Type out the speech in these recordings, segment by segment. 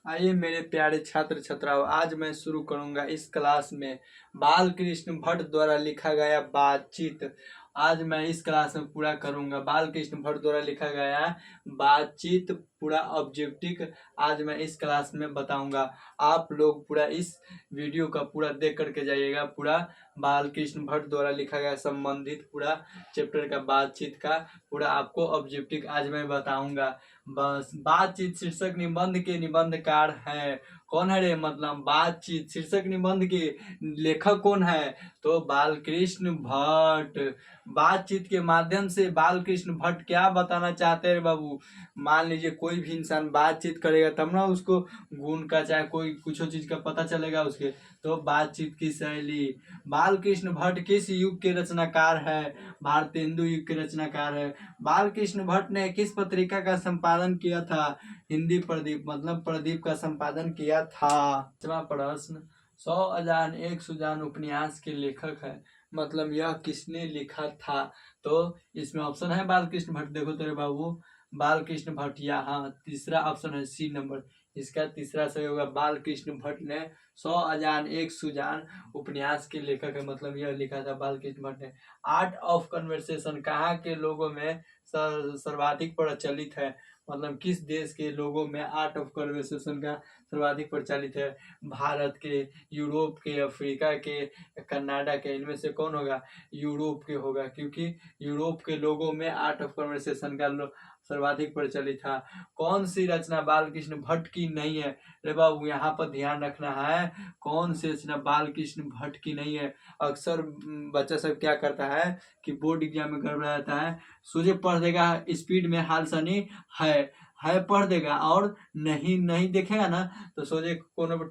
आइए मेरे प्यारे छात्र छात्राओं, आज मैं शुरू करूंगा इस क्लास में बाल कृष्ण भट्ट द्वारा लिखा गया बातचीत। आज मैं इस क्लास में पूरा करूंगा बाल कृष्ण भट्ट द्वारा लिखा गया बातचीत पूरा ऑब्जेक्टिव। आज मैं इस क्लास में बताऊंगा। आप लोग पूरा इस वीडियो का पूरा देख करके जाइएगा। पूरा बाल कृष्ण भट्ट द्वारा लिखा गया संबंधित पूरा चैप्टर का बातचीत का पूरा आपको ऑब्जेक्टिव आज मैं बताऊंगा। बस बातचीत शीर्षक निबंध के निबंधकार है कौन है रे? मतलब बातचीत शीर्षक निबंध के लेखक कौन है? तो बालकृष्ण भट्ट। बातचीत के माध्यम से बालकृष्ण भट्ट क्या बताना चाहते हैं बाबू? मान लीजिए कोई भी इंसान बातचीत करेगा तब ना उसको गुण का चाहे कोई कुछ चीज का पता चलेगा उसके। तो बातचीत की शैली। बालकृष्ण भट्ट किस युग के रचनाकार है? भारतेंदु युग के रचनाकार है। बालकृष्ण भट्ट ने किस पत्रिका का संपादन किया था? हिंदी प्रदीप, मतलब प्रदीप का संपादन किया था। प्रश्न, 100 अजान एक सुजान उपन्यास के लेखक है, मतलब यह किसने लिखा था? तो इसमें ऑप्शन है बालकृष्ण भट्ट। देखो तेरे बाबू, बालकृष्ण भट्ट। यहाँ तीसरा ऑप्शन है सी नंबर, इसका तीसरा सही होगा। बालकृष्ण भट्ट ने 100 अजान एक सुजान उपन्यास के लेखक है, मतलब यह लिखा था बालकृष्ण भट्ट ने। आर्ट ऑफ कन्वर्सेशन कहाँ के लोगों में सर्वाधिक प्रचलित है? मतलब किस देश के लोगों में आर्ट ऑफ कन्वर्सेशन का सर्वाधिक प्रचलित है? भारत के, यूरोप के, अफ्रीका के, कनाडा के? इनमें से कौन होगा? यूरोप के होगा, क्योंकि यूरोप के लोगों में आर्ट ऑफ कन्वर्सेशन का सर्वाधिक प्रचलित था। कौन सी रचना बालकृष्ण भट्ट की नहीं है? अरे बाबू यहाँ पर ध्यान रखना है, कौन सी रचना बालकृष्ण भट्ट की नहीं है। अक्सर बच्चा सब क्या करता है कि बोर्ड एग्जाम में गड़बड़ा जाता है, सोचे पढ़ देगा स्पीड में हाल सनी है पढ़ देगा और नहीं नहीं देखेगा ना तो सोचे कोने पर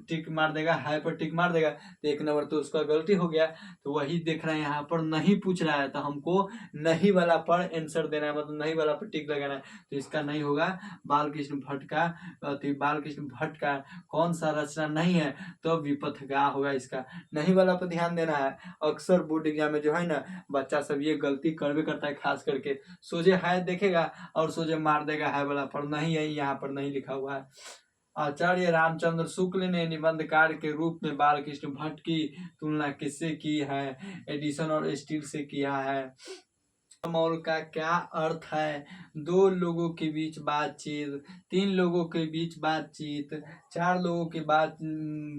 टिक मार देगा, है पर टिक मार देगा, तो एक नंबर तो उसका गलती हो गया। तो वही देख रहे हैं यहाँ पर नहीं पूछ रहा है, तो हमको नहीं वाला पर आंसर देना है, मतलब नहीं वाला पर टिक लगाना है। तो इसका नहीं होगा बालकृष्ण भट्ट का। बालकृष्ण भट्ट का कौन सा रचना नहीं है? तो विपथगा होगा इसका। नहीं वाला पर ध्यान देना है। अक्सर बोर्ड एग्जाम में जो है ना बच्चा सब ये गलती करवे करता है, खास करके सोचे है देखेगा और सोचे मार देगा है वाला पर। नहीं है, यहाँ पर नहीं लिखा हुआ है। आचार्य रामचंद्र शुक्ल ने निबंधकार के रूप में बालकृष्ण भट्ट की तुलना किससे की है? एडिसन और स्टील से किया है। मौल का क्या अर्थ है? दो लोगों के बीच बातचीत, तीन लोगों के बीच बातचीत, चार लोगों के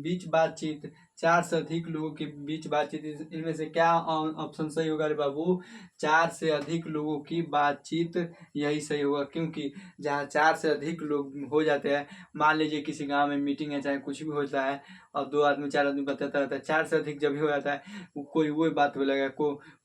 बीच बातचीत, चार से अधिक लोगों के बीच बातचीत। इनमें से क्या ऑप्शन सही होगा रे बाबू? चार से अधिक लोगों की बातचीत, यही सही होगा। क्योंकि जहाँ चार से अधिक लोग हो जाते हैं, मान लीजिए किसी गांव में मीटिंग है चाहे कुछ भी होता है और दो आदमी चार आदमी बताता रहता है, चार से अधिक जब भी हो जाता है कोई वो बात बोलेगा,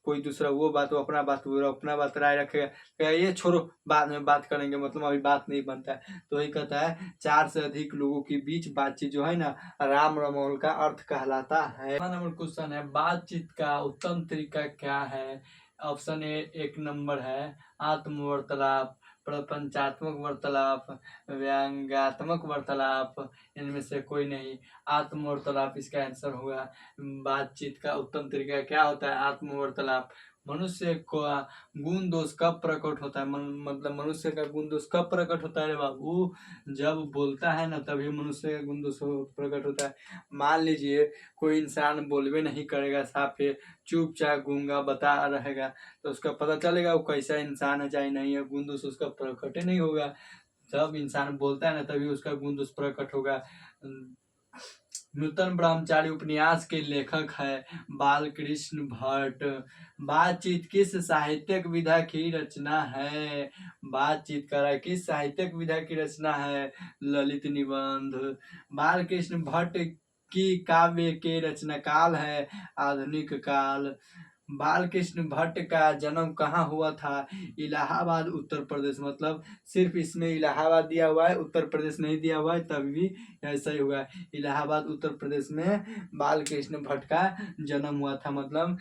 कोई दूसरा वो बात, वो अपना बात, वो अपना बात राय रखेगा, ये छोड़ो बाद में बात करेंगे, मतलब अभी बात नहीं बनता है। तो वही कहता है चार से अधिक लोगों के बीच बातचीत जो है ना राम रमौल का अर्थ कहलाता है। नंबर क्वेश्चन है, बातचीत का उत्तम तरीका क्या है? ऑप्शन ए एक नंबर है आत्मवार्तालाप, प्रपंचात्मक वार्तालाप, व्यंग्यात्मक वार्तालाप, इनमें से कोई नहीं। आत्मवार्तालाप इसका आंसर होगा। बातचीत का उत्तम तरीका क्या होता है? आत्मवार्तालाप। मनुष्य का गुण दोष कब प्रकट होता है? मतलब मनुष्य का गुण दोष कब प्रकट होता है रे बाबू? जब बोलता है ना तभी मनुष्य का गुण दोष प्रकट होता है। मान लीजिए कोई इंसान बोलबे नहीं करेगा, साफ है चुपचाप गूंगा बता रहेगा, तो उसका पता चलेगा वो कैसा इंसान है चाहे नहीं है, गुण दोष उसका प्रकट नहीं होगा। जब इंसान बोलता है ना तभी उसका गुण दोष प्रकट होगा। नूतन ब्रह्मचारी उपन्यास के लेखक है बालकृष्ण भट्ट। बातचीत किस साहित्यिक विधा की रचना है? बातचीत करा किस साहित्यिक विधा की रचना है? ललित निबंध। बालकृष्ण भट्ट की काव्य के रचना काल है आधुनिक काल। बालकृष्ण भट्ट का जन्म कहाँ हुआ था? इलाहाबाद उत्तर प्रदेश, मतलब सिर्फ इसमें इलाहाबाद दिया हुआ है, उत्तर प्रदेश नहीं दिया हुआ है, तभी भी ऐसा ही होगा। इलाहाबाद उत्तर प्रदेश में बालकृष्ण भट्ट का जन्म हुआ था, मतलब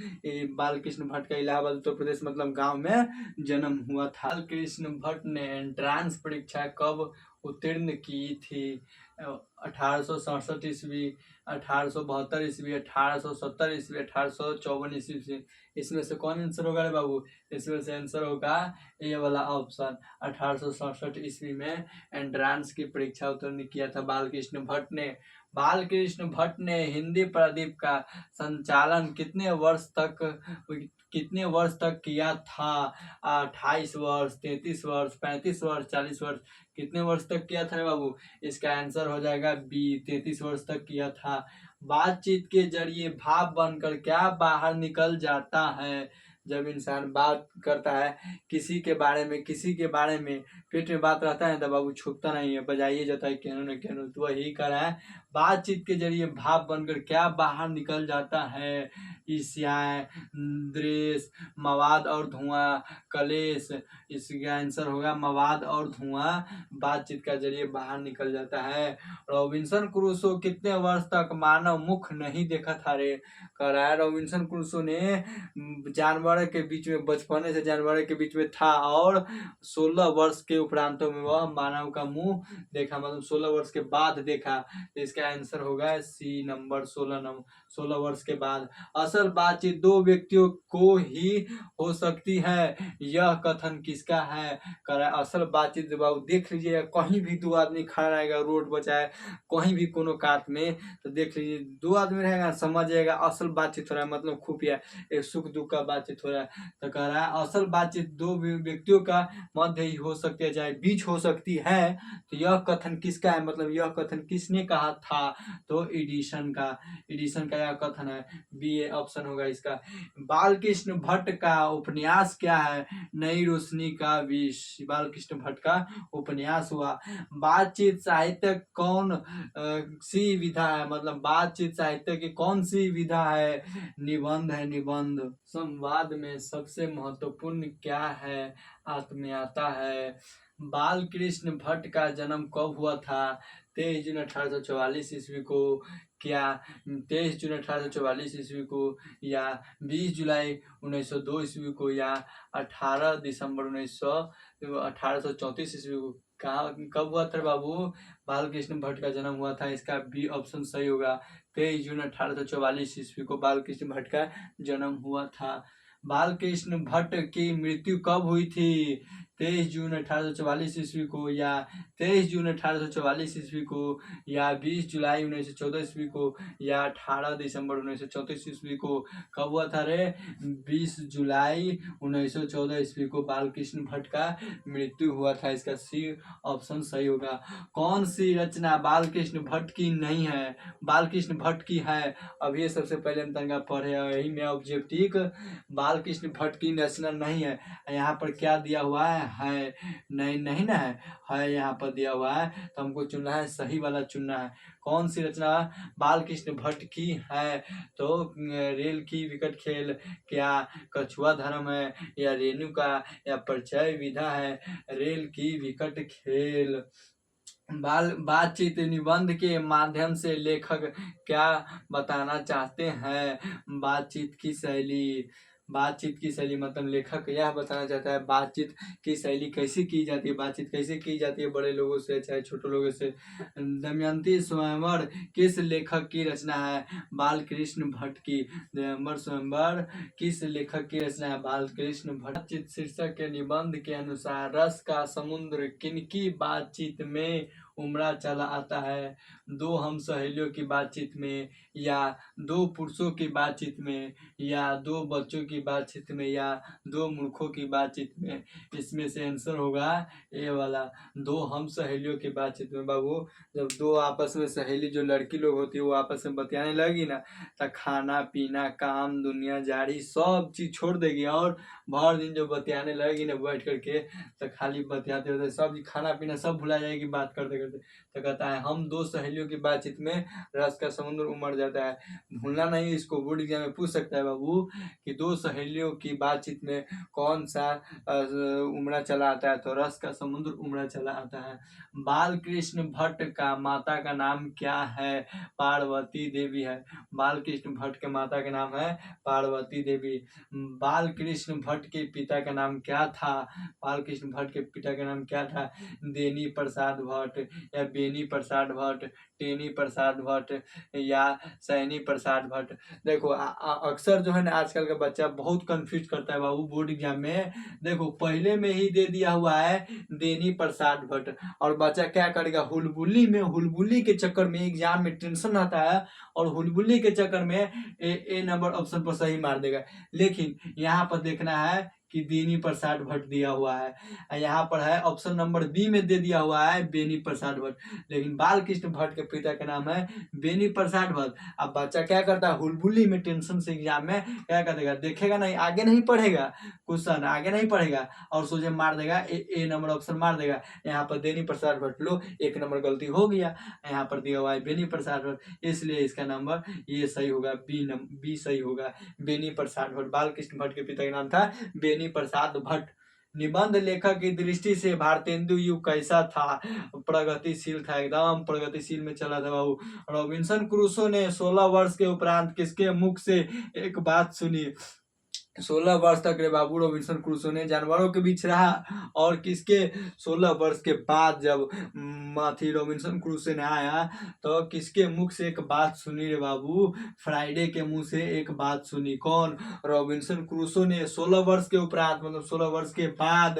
बालकृष्ण भट्ट का इलाहाबाद उत्तर प्रदेश मतलब गांव में जन्म हुआ था। बालकृष्ण भट्ट ने एंट्रांस परीक्षा कब उत्तीर्ण की थी। 1867 ईस्वी, 1872 ईस्वी, 1870 ईस्वी, 1854 ईस्वी। इसमें से कौन आंसर होगा रे बाबू? इसमें से आंसर होगा ये वाला ऑप्शन। 1867 ईस्वी में एंट्रांस की परीक्षा उत्तीर्ण किया था बालकृष्ण भट्ट ने। बालकृष्ण भट्ट ने हिंदी प्रदीप का संचालन कितने वर्ष तक किया था? 28 वर्ष, 33 वर्ष, 35 वर्ष, 40 वर्ष। कितने वर्ष तक किया था रे बाबू? इसका आंसर हो जाएगा बी, 33 वर्ष तक किया था। बातचीत के जरिए भाव बनकर क्या बाहर निकल जाता है? जब इंसान बात करता है किसी के बारे में पेट में बात रहता है तो बाबू छुपता नहीं है, बजाइए जाता है केनो न केनो। तो वही कर रहा है, बातचीत के जरिए भाव बनकर क्या बाहर निकल जाता है? ईर्ष्या, द्वेष, मवाद और धुआं, कलेश। इसका आंसर होगा मवाद और धुआं बातचीत का जरिए बाहर निकल जाता है। रॉबिन्सन क्रूसो कितने वर्ष तक मानव मुख नहीं देखा था रे? कह रहा है रॉबिन्सन क्रूसो ने जानवर के बीच में, बचपने से जानवर के बीच में था और 16 वर्ष के उपरांत में वह मानव का मुंह देखा, मतलब 16 वर्ष के बाद देखा। तो इसका आंसर होगा सी नंबर 16 वर्ष के बाद। असल बातचीत दो व्यक्तियों को ही हो सकती है, यह कथन किसका है? कह रहा है असल बातचीत बाबू देख लीजिए, कहीं भी दो आदमी खड़ा रहेगा रोड बचाए, कहीं भी कोनो काट में, तो देख लीजिए दो आदमी रहेगा, समझ जाएगा असल बातचीत हो रहा है, मतलब खुफिया एक सुख दुख का बातचीत हो रहा है। तो कह रहा है असल बातचीत दो व्यक्तियों का मध्य ही हो सकती है, चाहे बीच हो सकती है। तो यह कथन किसका है, मतलब यह कथन किसने कहा था? तो एडिसन का यह कथन है। बी ऑप्शन होगा इसका। बालकृष्ण भट्ट का उपन्यास क्या है? नई रोशनी का विष। बालकृष्ण भट्ट का उपन्यास हुआ। बातचीत साहित्य कौन सी विधा है, मतलब बातचीत साहित्य की कौन सी विधा है? निबंध है, निबंध। संवाद में सबसे महत्वपूर्ण क्या है? आत्मीयता है। बालकृष्ण भट्ट का जन्म कब हुआ था? 23 जून 1844 ईस्वी को, क्या 23 जून 1844 ईस्वी को, या 20 जुलाई 1902 ईस्वी को, या 18 दिसंबर 1834 ईस्वी को? कहाँ कब हुआ था बाबू? बालकृष्ण भट्ट का जन्म हुआ था। इसका बी ऑप्शन सही होगा। 23 जून 1844 ईस्वी को बालकृष्ण भट्ट का जन्म हुआ था। बालकृष्ण भट्ट की मृत्यु कब हुई थी? 23 जून 1844 ईस्वी को, या 23 जून 1844 ईस्वी को, या 20 जुलाई 1914 ईस्वी को, या 18 दिसंबर 1934 ईस्वी को? कब हुआ था रे? 20 जुलाई 1914 ईस्वी को बालकृष्ण भट्ट का मृत्यु हुआ था। इसका सी ऑप्शन सही होगा। कौन सी रचना बालकृष्ण भट्ट की नहीं है? बालकृष्ण भट्ट की है। अब ये सबसे पहले हम तंगा पढ़े, यही में ऑब्जेक्टिव बालकृष्ण भट्ट की रचना नहीं है। यहाँ पर क्या दिया हुआ है? नहीं नहीं ना है यहाँ पर दिया हुआ है, तो हमको चुनना है, सही वाला चुनना है। कौन सी रचना बालकृष्ण भट्ट की है? तो रेल की विकट खेल, क्या कछुआ धर्म है, या रेणुका, या परिचय विधा है? रेल की विकट खेल। बातचीत निबंध के माध्यम से लेखक क्या बताना चाहते हैं? बातचीत की शैली मतलब लेखक यह बताना चाहता है बातचीत की शैली कैसे की जाती है, बातचीत कैसे की जाती है बड़े लोगों से चाहे छोटे लोगों से। दमयंती स्वयंवर किस लेखक की रचना है? बालकृष्ण भट्ट की। दमयंती स्वयंवर किस लेखक की रचना है? बालकृष्ण भट्ट। बातचीत शीर्षक के निबंध के अनुसार रस का समुद्र किनकी बातचीत में उमड़ा चला आता है? दो हम सहेलियों की बातचीत में, या दो पुरुषों की बातचीत में, या दो बच्चों की बातचीत में, या दो मूर्खों की बातचीत में? इसमें से आंसर होगा ए वाला, दो हम सहेलियों की बातचीत में। बाबू जब दो आपस में सहेली जो लड़की लोग होती है वो आपस में बतियाने लगी ना, तो खाना पीना काम दुनिया जारी सब चीज छोड़ देगी और भर दिन जो बतियाने लगेगी ना बैठ करके, तो खाली बतियाते होते सब खाना पीना सब भुला जाएगी बात करते करते। करते। तो कहता है हम दो सहेलियों की बातचीत में रस का समुद्र उमड़ जाता है। भूलना नहीं, इसको बोर्ड एग्जाम में पूछ सकता है बाबू कि दो सहेलियों की बातचीत में कौन सा उमड़ा चला आता है, तो रस का समुद्र उमड़ा चला आता है। बाल कृष्ण भट्ट का माता का नाम क्या है? पार्वती देवी है। बाल कृष्ण भट्ट के माता का नाम है पार्वती देवी। बाल कृष्ण भट्ट के पिता का नाम क्या था? बाल कृष्ण भट्ट के पिता का नाम क्या था? देनी प्रसाद भट्ट या बेनी प्रसाद भट्ट, टेनी प्रसाद भट्ट या सैनी प्रसाद भट्ट। देखो अक्सर जो है ना आजकल का बच्चा बहुत कंफ्यूज करता है बाबू बोर्ड एग्जाम में। देखो पहले में ही दे दिया हुआ है देनी प्रसाद भट्ट, और बच्चा क्या करेगा, हुलबुली के चक्कर में एग्जाम में टेंशन आता है और हुलबुली के चक्कर में ए नंबर ऑप्शन पर सही मार देगा। लेकिन यहाँ पर देखना है कि देनी प्रसाद भट्ट दिया हुआ है, यहाँ पर है ऑप्शन नंबर बी में दे दिया हुआ है बेनी प्रसाद भट्ट, लेकिन बाल कृष्ण भट्ट के पिता का नाम है बेनी प्रसाद भट्ट। अब बच्चा क्या करता है, हुलबुली में टेंशन से एग्जाम में क्या कर देगा, देखेगा नहीं, आगे नहीं पढ़ेगा, क्वेश्चन आगे नहीं पढ़ेगा और सोचे मार देगा ए नंबर ऑप्शन मार देगा। यहाँ पर बेनी प्रसाद भट्ट, लो एक नंबर गलती हो गया, यहाँ पर दिया हुआ है बेनी प्रसाद भट्ट, इसलिए इसका नंबर ये सही होगा, बी सही होगा, बेनी प्रसाद भट्ट। बाल कृष्ण भट्ट के पिता का नाम था बेनी प्रसाद भट्ट। निबंध लेखक की दृष्टि से भारतेंदु युग कैसा था? प्रगतिशील था, एकदम प्रगतिशील में चला था बाबू। रॉबिन्सन क्रूसो ने 16 वर्ष के उपरांत किसके मुख से एक बात सुनी? 16 वर्ष तक रे बाबू रॉबिन्सन क्रूसो ने जानवरों के बीच रहा, और किसके 16 वर्ष के बाद जब माथी रॉबिन्सन क्रूसो ने आया तो किसके मुख से एक बात सुनी रे बाबू? फ्राइडे के मुंह से एक बात सुनी। कौन? रॉबिन्सन क्रूसो ने 16 वर्ष के उपरांत, मतलब 16 वर्ष के बाद।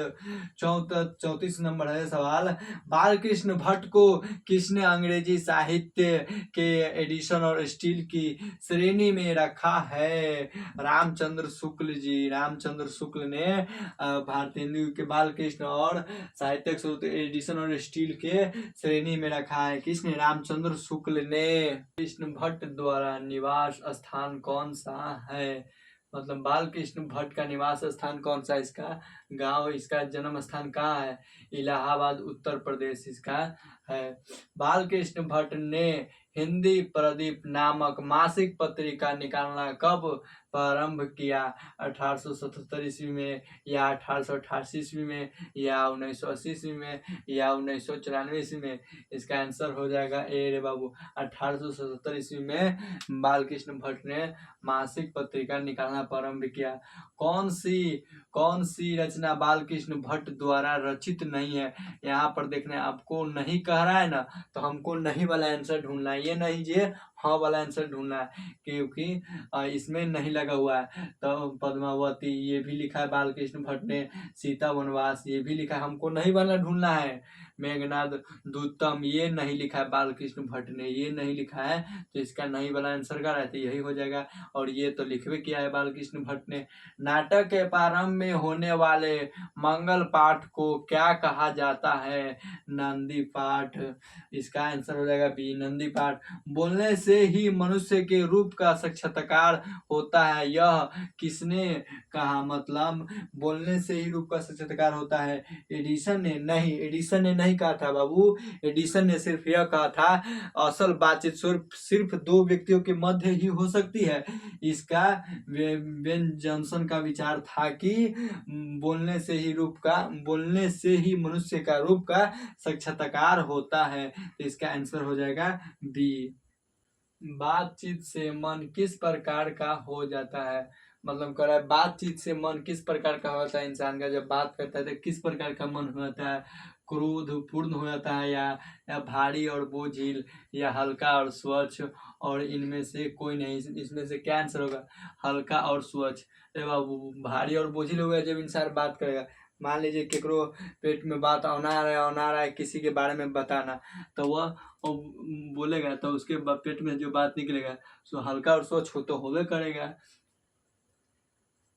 34 नंबर है सवाल। बाल कृष्ण भट्ट को किसने अंग्रेजी साहित्य के एडिशन और स्टील की श्रेणी में रखा है? रामचंद्र शुक्ल जी, रामचंद्र शुक्ल ने भारतेंदु के बाल कृष्ण और साहित्यिक स्रोत एडिशन और स्टील के श्रेणी में रखा है। किसने? रामचंद्र शुक्ल ने। कृष्ण भट्ट द्वारा निवास स्थान कौन सा है? मतलब बाल कृष्ण भट्ट का निवास स्थान कौन सा है? इसका गांव, इसका जन्म स्थान कहाँ है? इलाहाबाद उत्तर प्रदेश इसका है। बाल कृष्ण भट्ट ने हिंदी प्रदीप नामक मासिक पत्रिका निकालना कब प्रारंभ किया? 1877 ईस्वी में या 1888 ईस्वी में या 1980 ईस्वी में या 1994 ईस्वी में? इसका आंसर हो जाएगा ए रे बाबू, 1877 ईस्वी में बाल कृष्ण भट्ट ने मासिक पत्रिका निकालना प्रारंभ किया। कौन सी रचना बाल कृष्ण भट्ट द्वारा रचित नहीं है? यहाँ पर देखने आपको नहीं कह रहा है ना, तो हमको नहीं वाला आंसर ढूंढना है, ये नहीं जे हाँ वाला आंसर ढूंढना है, क्योंकि इसमें नहीं लगा हुआ है। तो पद्मावती ये भी लिखा है बाल कृष्ण भट्ट ने, सीता वनवास ये भी लिखा है, हमको नहीं वाला ढूंढना है। मेघनाद दूतम ये नहीं लिखा है बाल कृष्ण भट्ट ने, ये नहीं लिखा है, तो इसका नहीं वाला आंसर का रहता यही हो जाएगा। और ये तो लिखवे किया है बाल कृष्ण भट्ट ने। नाटक के प्रारंभ में होने वाले मंगल पाठ को क्या कहा जाता है? नंदी पाठ, इसका आंसर हो जाएगा बी, नंदी पाठ। बोलने से ही मनुष्य के रूप का साक्षात्कार होता है, यह किसने कहा? मतलब बोलने से ही रूप का साक्षात्कार होता है, एडिसन ने नहीं कहा था बाबू। एडिसन ने सिर्फ यह कहा था असल बातचीत सिर्फ दो व्यक्तियों के मध्य ही हो सकती है। इसका बेन जॉनसन का विचार था कि बोलने से ही मनुष्य का रूप का साक्षात्कार होता है, तो इसका आंसर हो जाएगा बी। बातचीत से मन किस प्रकार का हो जाता है? मतलब कह रहा है बातचीत से मन किस प्रकार का होता है? इंसान का जब बात करता है तो किस प्रकार का मन हो जाता है? क्रोध पूर्ण हो जाता है या भारी और बोझिल या हल्का और स्वच्छ, और इनमें से कोई नहीं, इसमें से क्या आंसर होगा? हल्का और स्वच्छ। अरे बाबू भारी और बोझिल हो गया जब इंसान बात करेगा। मान लीजिए केकरो पेट में बात औना रहा है किसी के बारे में बताना, तो वह बोलेगा तो उसके पेट में जो बात निकलेगा सो हल्का और स्वच्छ हो तो होवे करेगा।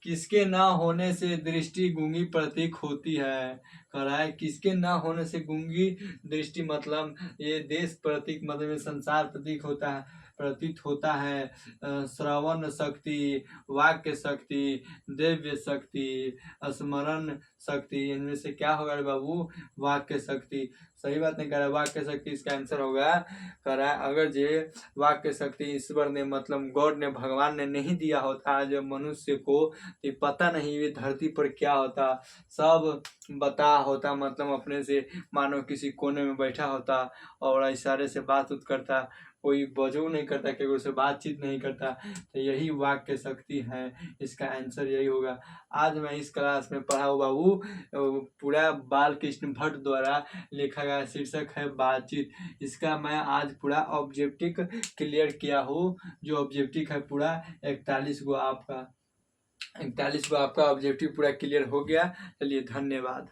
किसके ना होने से दृष्टि गूंगी प्रतीक होती है? कह रहा है किसके ना होने से गूंगी दृष्टि, मतलब ये देश प्रतीक, मतलब ये संसार प्रतीक होता है। प्रतीत होता है। श्रवण शक्ति, वाक्य शक्ति, दिव्य शक्ति, स्मरण शक्ति, इनमें से क्या होगा रे बाबू? वाक्य शक्ति। सही बात नहीं कह रहा, वाक्य शक्ति इसका आंसर होगा। कह रहा है अगर जे वाक्य शक्ति ईश्वर ने मतलब गॉड ने, भगवान ने नहीं दिया होता आज मनुष्य को, तो पता नहीं ये धरती पर क्या होता, सब बता होता, मतलब अपने से मानो किसी कोने में बैठा होता और इशारे से बात उत करता, कोई बजू नहीं करता, केवल से बातचीत नहीं करता। तो यही वाक्य शक्ति है, इसका आंसर यही होगा। आज मैं इस क्लास में पढ़ा हूँ बाबू पूरा बाल कृष्ण भट्ट द्वारा लिखा गया, शीर्षक है बातचीत। इसका मैं आज पूरा ऑब्जेक्टिव क्लियर किया हूँ, जो ऑब्जेक्टिव है पूरा 41 गो आपका 41 गो आपका ऑब्जेक्टिव पूरा क्लियर हो गया। चलिए धन्यवाद।